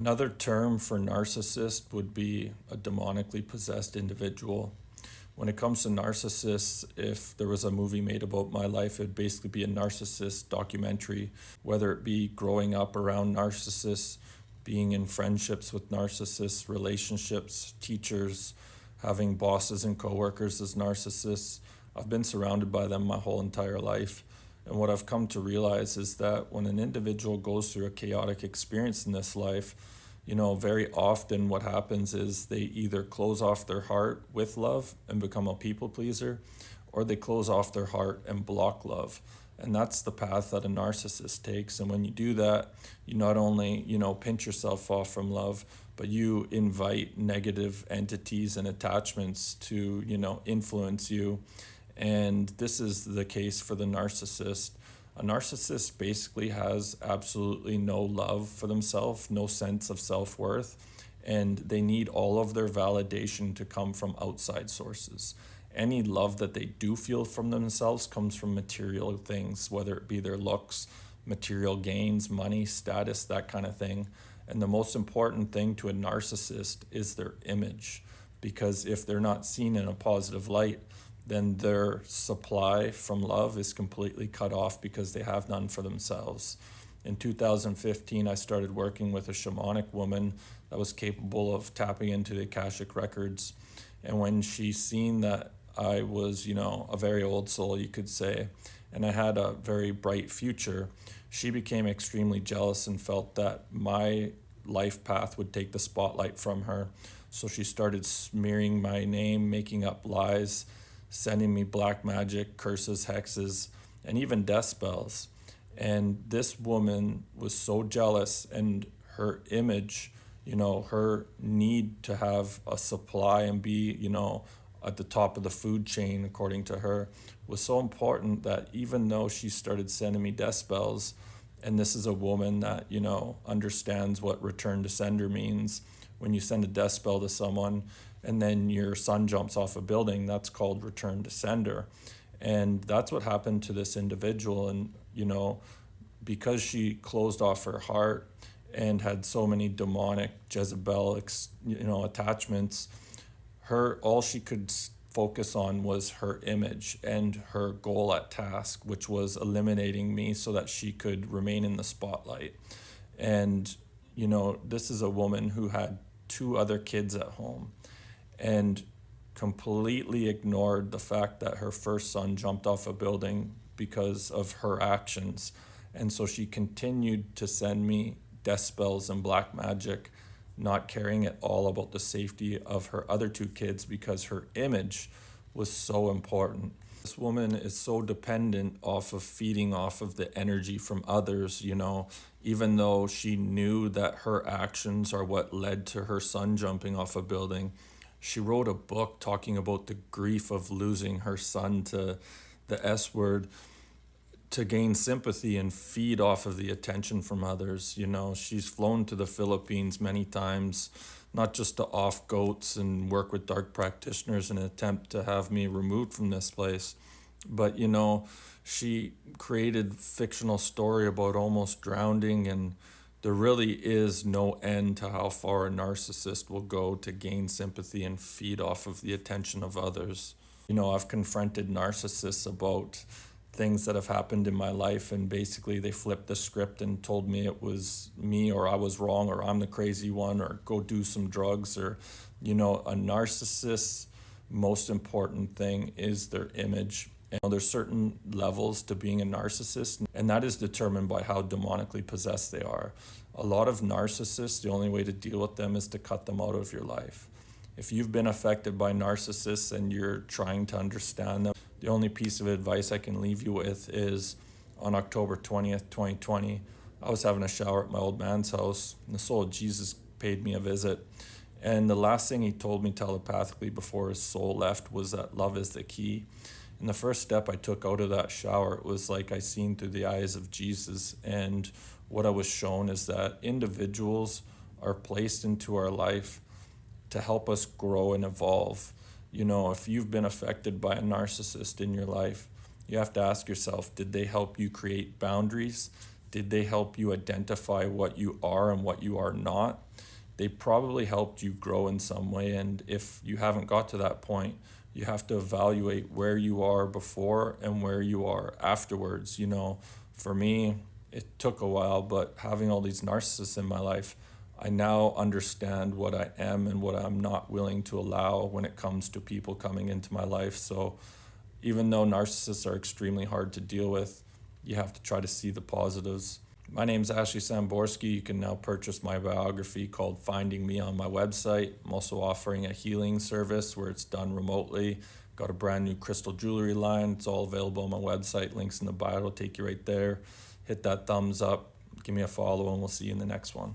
Another term for narcissist would be a demonically possessed individual. When it comes to narcissists, if there was a movie made about my life, it'd basically be a narcissist documentary, whether it be growing up around narcissists, being in friendships with narcissists, relationships, teachers, having bosses and coworkers as narcissists. I've been surrounded by them my whole entire life. And what I've come to realize is that when an individual goes through a chaotic experience in this life, very often what happens is they either close off their heart with love and become a people pleaser, or they close off their heart and block love. And that's the path that a narcissist takes. And when you do that, you not only, pinch yourself off from love, but you invite negative entities and attachments to, influence you. And this is the case for the narcissist. A narcissist basically has absolutely no love for themselves, no sense of self worth, and they need all of their validation to come from outside sources. Any love that they do feel from themselves comes from material things, whether it be their looks, material gains, money, status, that kind of thing. And the most important thing to a narcissist is their image, because if they're not seen in a positive light, then their supply from love is completely cut off because they have none for themselves. In 2015, I started working with a shamanic woman that was capable of tapping into the Akashic records. And when she seen that I was, a very old soul, you could say, and I had a very bright future, she became extremely jealous and felt that my life path would take the spotlight from her. So she started smearing my name, making up lies, sending me black magic, curses, hexes, and even death spells. And this woman was so jealous, and her image, her need to have a supply and be, at the top of the food chain, according to her, was so important that even though she started sending me death spells, and this is a woman that, understands what return to sender means. When you send a death spell to someone and then your son jumps off a building, that's called return to sender. And that's what happened to this individual. And, because she closed off her heart and had so many demonic Jezebelic, attachments, all she could focus on was her image and her goal at task, which was eliminating me so that she could remain in the spotlight. And, this is a woman who had two other kids at home and completely ignored the fact that her first son jumped off a building because of her actions. And so she continued to send me death spells and black magic, not caring at all about the safety of her other two kids because her image was so important. This woman is so dependent off of feeding off of the energy from others, even though she knew that her actions are what led to her son jumping off a building. She wrote a book talking about the grief of losing her son to the S word to gain sympathy and feed off of the attention from others. She's flown to the Philippines many times, not just to off goats and work with dark practitioners in an attempt to have me removed from this place. But, she created fictional story about almost drowning, and there really is no end to how far a narcissist will go to gain sympathy and feed off of the attention of others. I've confronted narcissists about things that have happened in my life, and basically they flipped the script and told me it was me, or I was wrong, or I'm the crazy one, or go do some drugs, or a narcissist's most important thing is their image. And there's certain levels to being a narcissist, and that is determined by how demonically possessed they are. A lot of narcissists, the only way to deal with them is to cut them out of your life. If you've been affected by narcissists and you're trying to understand them, the only piece of advice I can leave you with is on October 20th, 2020, I was having a shower at my old man's house, and the soul of Jesus paid me a visit. And the last thing he told me telepathically before his soul left was that love is the key. And the first step I took out of that shower, it was like I seen through the eyes of Jesus. And what I was shown is that individuals are placed into our life to help us grow and evolve. If you've been affected by a narcissist in your life, you have to ask yourself, did they help you create boundaries? Did they help you identify what you are and what you are not? They probably helped you grow in some way. And if you haven't got to that point, you have to evaluate where you are before and where you are afterwards. For me, it took a while, but having all these narcissists in my life, I now understand what I am and what I'm not willing to allow when it comes to people coming into my life. So even though narcissists are extremely hard to deal with, you have to try to see the positives. My name is Ashley Samborski. You can now purchase my biography called Finding Me on my website. I'm also offering a healing service where it's done remotely. Got a brand new crystal jewelry line. It's all available on my website. Links in the bio will take you right there. Hit that thumbs up. Give me a follow, and we'll see you in the next one.